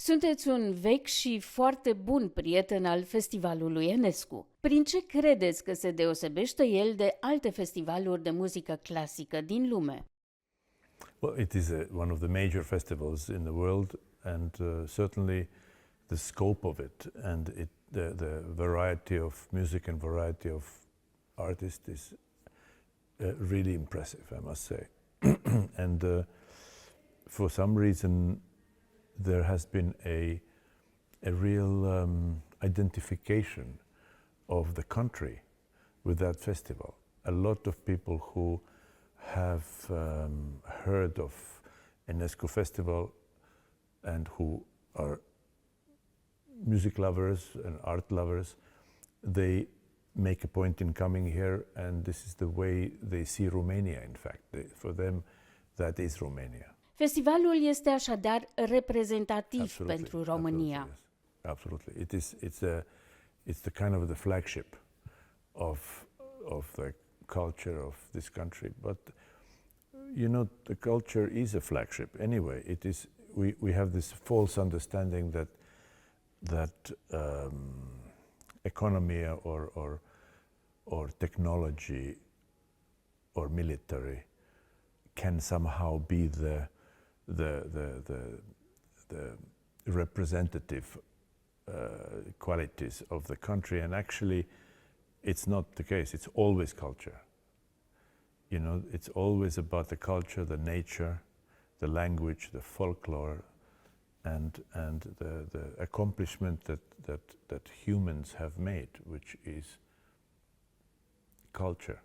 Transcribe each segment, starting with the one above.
Sunteți un vechi și foarte bun prieten al Festivalului Enescu. Prin ce credeți că se deosebește el de alte festivaluri de muzică clasică din lume? Well, it is one of the major festivals in the world, and certainly the scope of it and the variety of music and variety of artists is really impressive, I must say. And for some reason, there has been a real identification of the country with that festival. A lot of people who have heard of Enescu Festival and who are music lovers and art lovers, they make a point in coming here, and this is the way they see Romania, in fact. For them, that is Romania. Festivalul este așadar reprezentativ Absolutely, pentru România. Absolutely, yes. Absolutely. It's the kind of the flagship of the culture of this country. But you know, the culture is a flagship anyway. It is. We have this false understanding that economy or technology or military can somehow be the representative qualities of the country, and actually it's not the case. It's always culture. You know, it's always about the culture, the nature, the language, the folklore, and the accomplishment that humans have made, which is culture.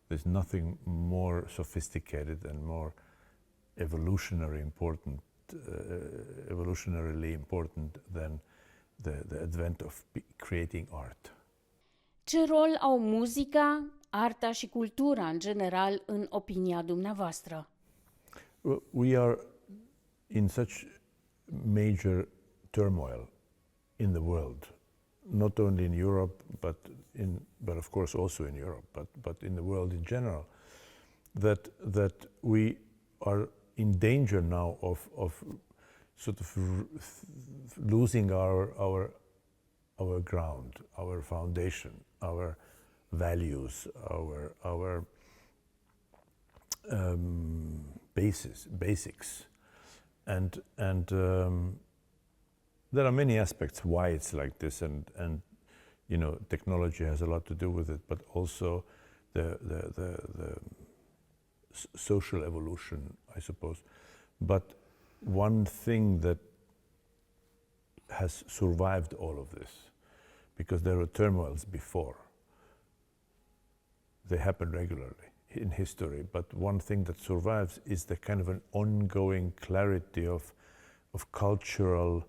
There's nothing more sophisticated and more evolutionarily important than the advent of creating art. Ce rol au muzica, arta și cultura în general în opinia dumneavoastră? Well, we are in such major turmoil in the world, not only in Europe, but of course also in Europe, but in the world in general, that we are in danger now of sort of losing our ground, our foundation, our values, our basics, and there are many aspects why it's like this, and you know, technology has a lot to do with it, but also the social evolution, I suppose. But one thing that has survived all of this, because there were turmoils before, they happen regularly in history, but one thing that survives is the kind of an ongoing clarity of cultural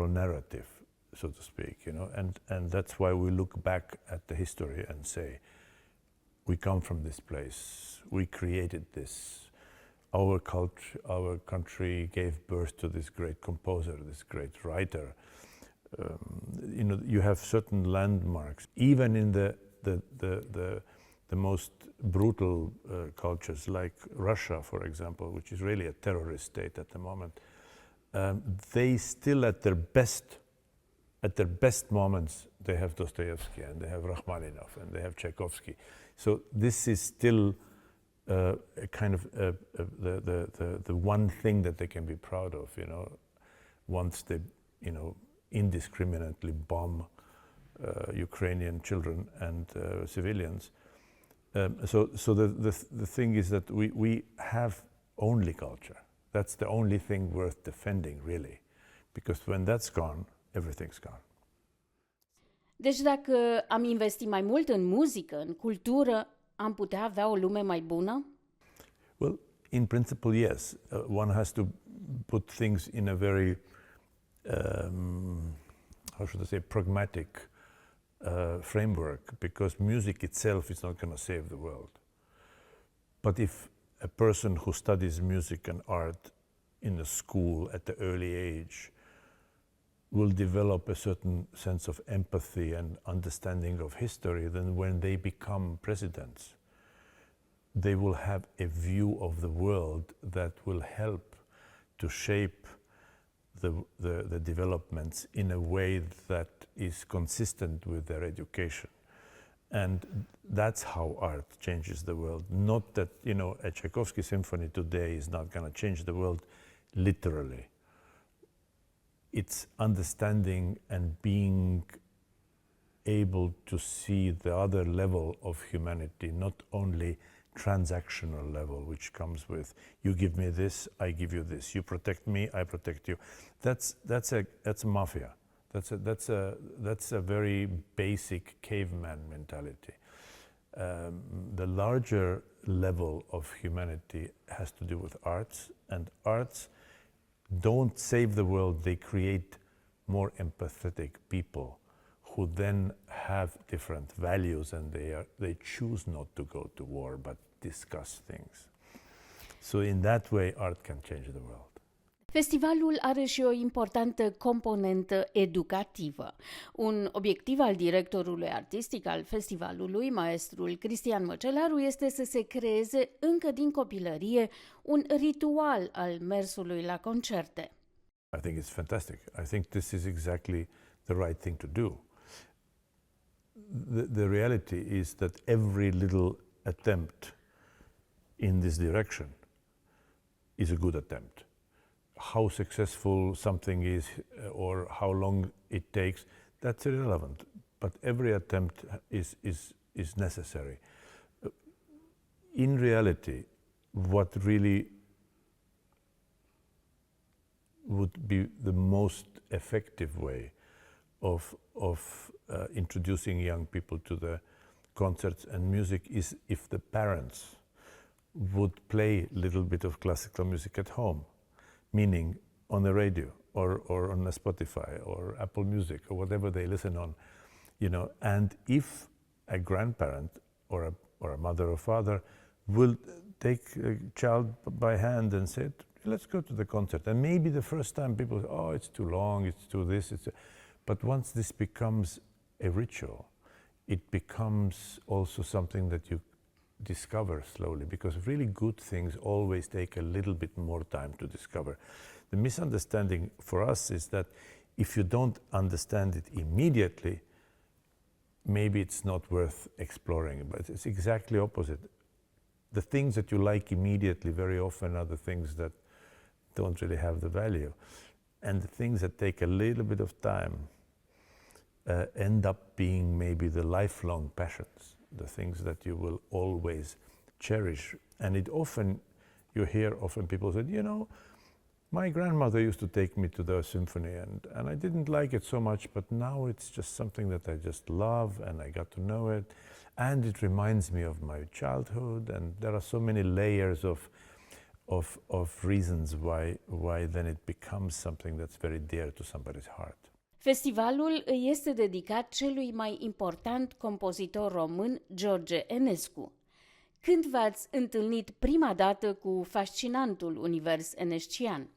narrative, so to speak, you know, and that's why we look back at the history and say, we come from this place, we created this, our culture, our country gave birth to this great composer, this great writer. You know, you have certain landmarks, even in the most brutal cultures like Russia, for example, which is really a terrorist state at the moment. They still, at their best moments, they have Dostoevsky and they have Rachmaninoff and they have Tchaikovsky. So this is still a kind of the one thing that they can be proud of, you know, once they, you know, indiscriminately bomb Ukrainian children and civilians. So the thing is that we have only culture. That's the only thing worth defending, really, because when that's gone, everything's gone. Deci dacă am investi mai mult în muzică, în cultură, am putea avea o lume mai bună? Well, in principle, yes. One has to put things in a very, how should I say, pragmatic framework, because music itself is not going to save the world. But if a person who studies music and art in a school at the early age will develop a certain sense of empathy and understanding of history, then when they become presidents, they will have a view of the world that will help to shape the developments in a way that is consistent with their education. And that's how art changes the world. Not that, you know, a Tchaikovsky symphony today is not going to change the world literally. It's understanding and being able to see the other level of humanity, not only transactional level, which comes with you give me this, I give you this. You protect me, I protect you. That's a mafia. That's a very basic caveman mentality. The larger level of humanity has to do with arts, and arts don't save the world, they create more empathetic people who then have different values, and they choose not to go to war but discuss things. So in that way art can change the world. Festivalul are și o importantă componentă educativă. Un obiectiv al directorului artistic al festivalului, maestrul Cristian Măcelaru, este să se creeze încă din copilărie un ritual al mersului la concerte. I think it's fantastic. I think this is exactly the right thing to do. The reality is that every little attempt in this direction is a good attempt. How successful something is or how long it takes, that's irrelevant. But every attempt is necessary. In reality, what really would be the most effective way of introducing young people to the concerts and music is if the parents would play a little bit of classical music at home, meaning on the radio or on a Spotify or Apple Music or whatever they listen on, you know. And if a grandparent or a mother or father will take a child by hand and say, let's go to the concert. And maybe the first time people say, oh, it's too long, it's too this, but once this becomes a ritual, it becomes also something that you discover slowly, because really good things always take a little bit more time to discover. The misunderstanding for us is that if you don't understand it immediately, maybe it's not worth exploring, but it's exactly opposite. The things that you like immediately very often are the things that don't really have the value. And the things that take a little bit of time end up being maybe the lifelong passions, the things that you will always cherish. And it often, you hear often people say, you know, my grandmother used to take me to the symphony and I didn't like it so much, but now it's just something that I just love and I got to know it. And it reminds me of my childhood, and there are so many layers of reasons why then it becomes something that's very dear to somebody's heart. Festivalul îi este dedicat celui mai important compozitor român, George Enescu. Când v-ați întâlnit prima dată cu fascinantul univers enescian?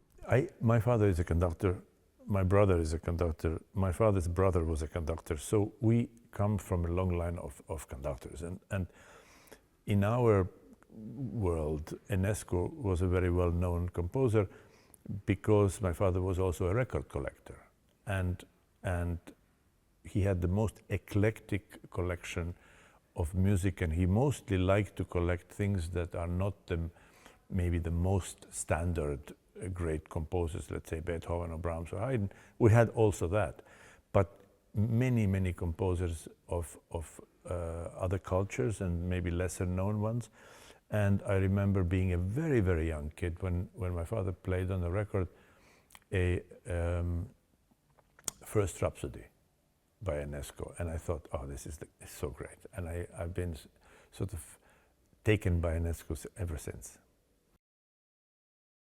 My father is a conductor, my brother is a conductor, my father's brother was a conductor, so we come from a long line of conductors. And in our world, Enescu was a very well-known composer because my father was also a record collector. And he had the most eclectic collection of music, and he mostly liked to collect things that are not maybe the most standard great composers, let's say Beethoven or Brahms or Haydn. We had also that, but many composers of other cultures and maybe lesser known ones. And I remember being a very young kid when my father played on the record a First Rhapsody by Enescu, and I thought, oh, this is so great. And I've been sort of taken by Enescu ever since.